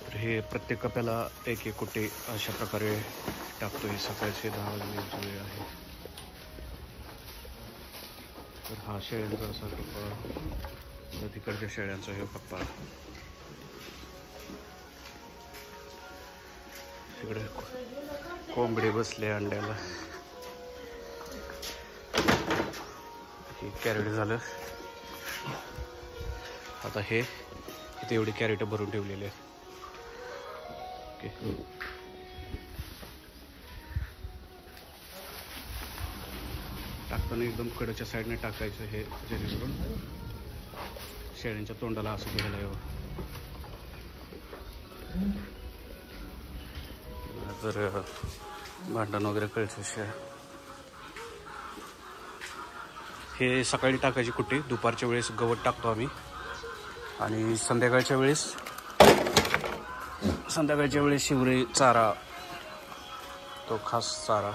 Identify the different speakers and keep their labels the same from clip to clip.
Speaker 1: तर हे प्रत्येक कप्याला एक एक कुटे अशा प्रकारे टाकतो. हे सकाळचे 10 वाजलेची वेळ आहे. तर हा शेळ्यांचा असा कप्पा, तिकडच्या शेळ्यांचा हे कप्पा. तिकडे कोंबडे बसले अंड्याला. हे कॅरेट झालं. आता हे इथे एवढी कॅरेट भरून ठेवलेली आहेत. ओके, टाकताना एकदम कडच्या साईडने टाकायचं हे, जेणेकरून शेळ्यांच्या तोंडाला असं घ्यायला यावं. जर भांडण वगैरे कळचं. हे सकाळी टाकायची कुट्टी, दुपारच्या वेळेस गवत टाकतो आम्ही, आणि संध्याकाळच्या वेळेस शिवरे चारा, तो खास चारा.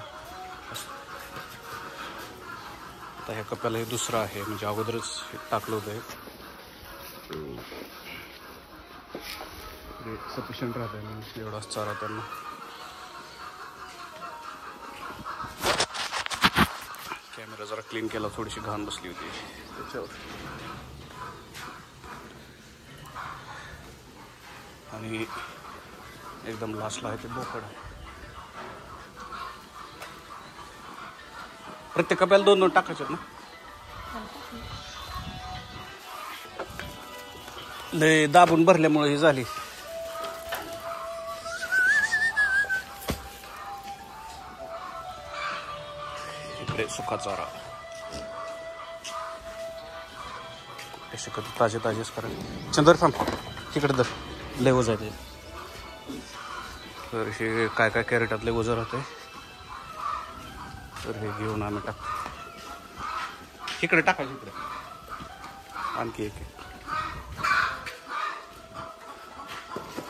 Speaker 1: आता ह्या कप्याला हे दुसरं आहे, म्हणजे अगोदरच टाकलं होतं. सफिशियंट राहत आहे एवढाच चारा त्यांना. कॅमेरा जरा क्लीन केला, थोडीशी घाण बसली होती त्याच्यावर. आणि एकदम लास्टला आहे ते बोकड. प्रत्येक कप्याला 2-2 टाकायचे ना. लय दाबून भरल्यामुळे ही झाली. इकडे सुका चारा, ताजे ताजेच करा. चंदर थांब, तिकडे दर लय वज आहे. तर हे काय काय कॅरेटात लय वज राहते. तर हे घेऊन आम्ही टाकतो. इकडे टाकायचं, इकडे आणखी एक.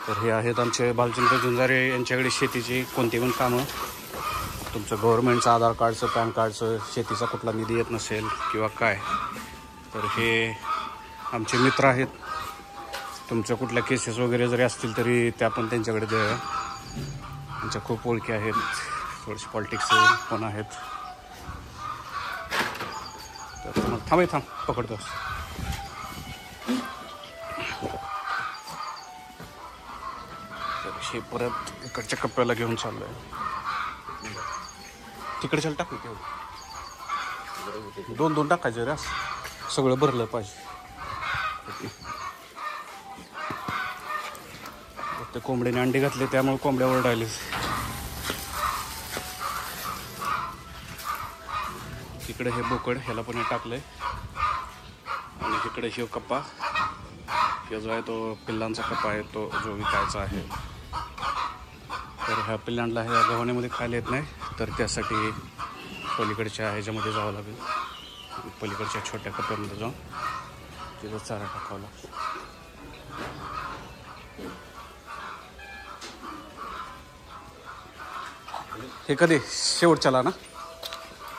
Speaker 1: तर हे आहेत आमचे भालचंद्र झुंजारे यांच्याकडे शेतीची कोणती पण कामं. तुमचं गव्हर्नमेंटचं आधार कार्डचं, पॅन कार्डचं, शेतीचा कुठला निधी येत नसेल किंवा काय, तर हे आमचे मित्र आहेत. तुमच्या कुठल्या केसेस वगैरे जरी असतील तरी त्या पण त्यांच्याकडे द्या. त्यांच्या खूप ओळखी आहेत, थोडेसे पॉलिटिक्स पण आहेत. तर थांब पकडतो. हे परत इकडच्या कप्प्याला घेऊन चाललोय. तिकडच्या टाकू तेवढं 2-2 टाकायचे रे, सगळं भरलं पाहिजे. ते कोंबडीने अंडी घातले त्यामुळे कोंबड्या ओरडायले. तिकडे हे बोकड, ह्याला पण हे टाकलंय. आणि तिकडे शिव कप्पा, हे जो आहे तो पिल्लांचा कप्पा आहे, तो जो विकायचा आहे. तर ह्या पिल्लांना ह्या गव्हाण्यामध्ये खायला येत नाही, तर त्यासाठी पलीकडच्या ह्याच्यामध्ये जावं लागेल. पलीकडच्या छोट्या कप्प्यामध्ये जाऊन तिथं चारा टाकावा लागतो. हे कधी शेवटच्याला ना,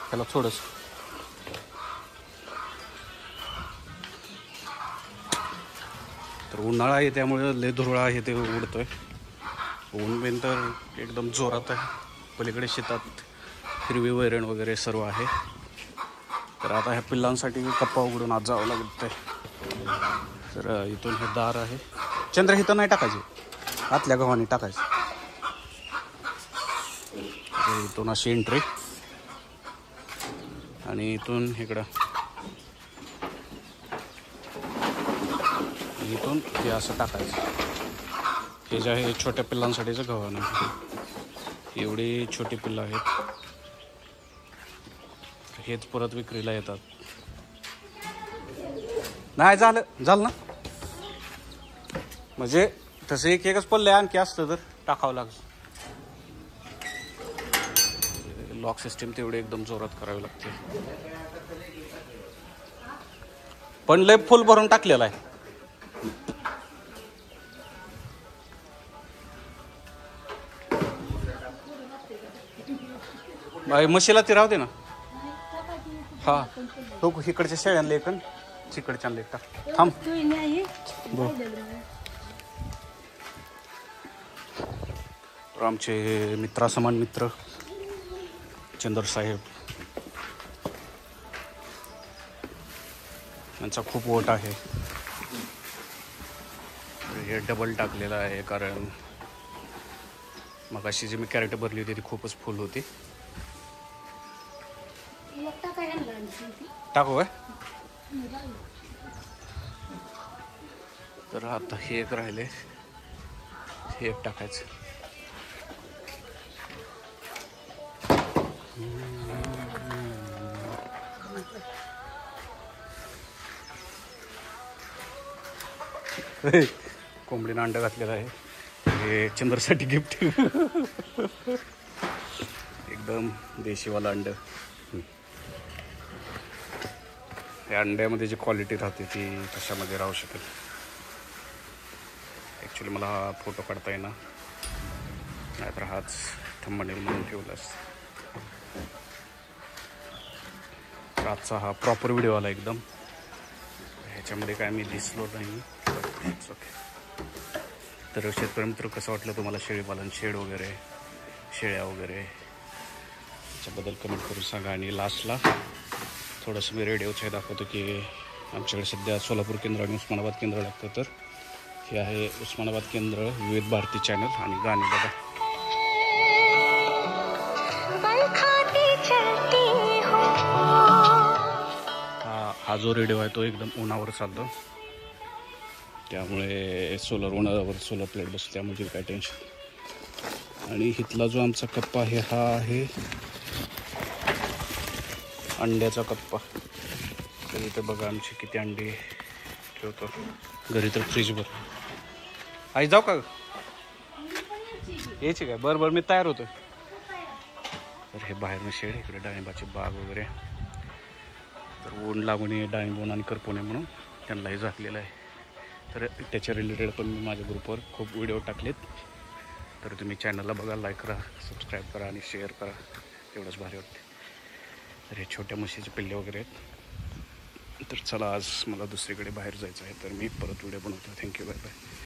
Speaker 1: त्याला थोडंस. तर उन्हाळा आहे त्यामुळे लय धुरळा आहे ते उडतोय. ऊन बिन तर एकदम जोरात आहे. पलीकडे शेतात हिरवी वैरण वगैरे सर्व आहे. तर आता ह्या पिल्लांसाठी कप्पा उघडून आज जावं लागतं. तर इथून हे दार आहे. चंद्र इथं नाही टाकायचे, आतल्या गव्हाणी टाकायचं. इथून अशी एंट्री, आणि इथून इकडं, इथून हे असं टाकायचं. हे जे आहे छोट्या पिल्लांसाठीचं गव्हाण आहे. एवढी छोटी पिल्लं आहेत. हेच परत विक्रीला येतात. नाही झालं ना, म्हणजे तसं एकच पल्ले आणखी असतं तर टाकावं लागतं. लॉक सिस्टीम तेवढे एकदम जोरात करावी लागते. पण लय फुल भरून टाकलेला आहे. म्हशीला ती राहते ना. हा, तो इकडच्या शेळ्यांना एक, तिकडच्या लेक टाक. थांब तर आमचे मित्रासमान मित्र चंदर साहेब यांचा खूप वोट आहे. हे डबल टाकलेलं आहे कारण मगाशी जी मी कॅरेट भरली होती ती खूपच फुल होती. टाकू काय? तर आता हे एक राहिले, हे एक टाकायचं. कोंबडीनं अंड घातलेलं आहे. हे चंद्रसाठी गिफ्ट. एकदम देशीवाला अंड. या अंड्यामध्ये जी क्वालिटी राहते ती कशामध्ये राहू शकेल. ॲक्च्युली मला हा फोटो काढता येईना, नाहीतर हाच थंबनेल म्हणून ठेवला असता. तर आजचा हा प्रॉपर व्हिडिओ आला एकदम. ह्याच्यामध्ये काय मी दिसलो नाही. ओके. तर शेतकरी मित्र, कसं वाटलं तुम्हाला शेळीपालन, शेड वगैरे, शेळ्या वगैरे त्याच्याबद्दल कमेंट करून सांगा. आणि लास्टला थोडंसं मी रेडिओचं दाखवतो की आमच्याकडे सध्या सोलापूर केंद्र आणि उस्मानाबाद केंद्र लागतं. तर हे आहे उस्मानाबाद केंद्र, विविध भारती चॅनल. आणि गाणी बघा. हा जो रेडिओ आहे तो एकदम उन्हावर चालतो, त्यामुळे उन्हावर सोलर प्लेट बसतो, त्यामुळे काय टेन्शन. आणि इथला जो आमचा कप्पा आहे हा आहे अंड्याचा कप्पा. तर इथं बघा आमची किती अंडी ठेवतो घरी. तर फ्रीजवर आई जाऊ का? यायची काय? बरं बरं, मी तयार होतो. तर हे बाहेरनं शेड, इकडे डाळिंबाची बाग वगैरे. तर ऊन लागू नये, डाळिंब ऊन आणि करपू नये म्हणून त्यांनाही झाकलेलं आहे. तर त्याच्या रिलेटेड पण मी माझ्या ग्रुपवर खूप व्हिडिओ टाकलेत. तर तुम्ही चॅनलला बघा, लाईक करा, सबस्क्राईब करा आणि शेअर करा. एवढंच भारी वाटते. तर हे छोट्या म्हशीचे पिल्ले वगैरे आहेत. तर चला, आज मला दुसरीकडे बाहेर जायचं आहे, तर मी परत व्हिडिओ बनवतो. Thank you, bye bye.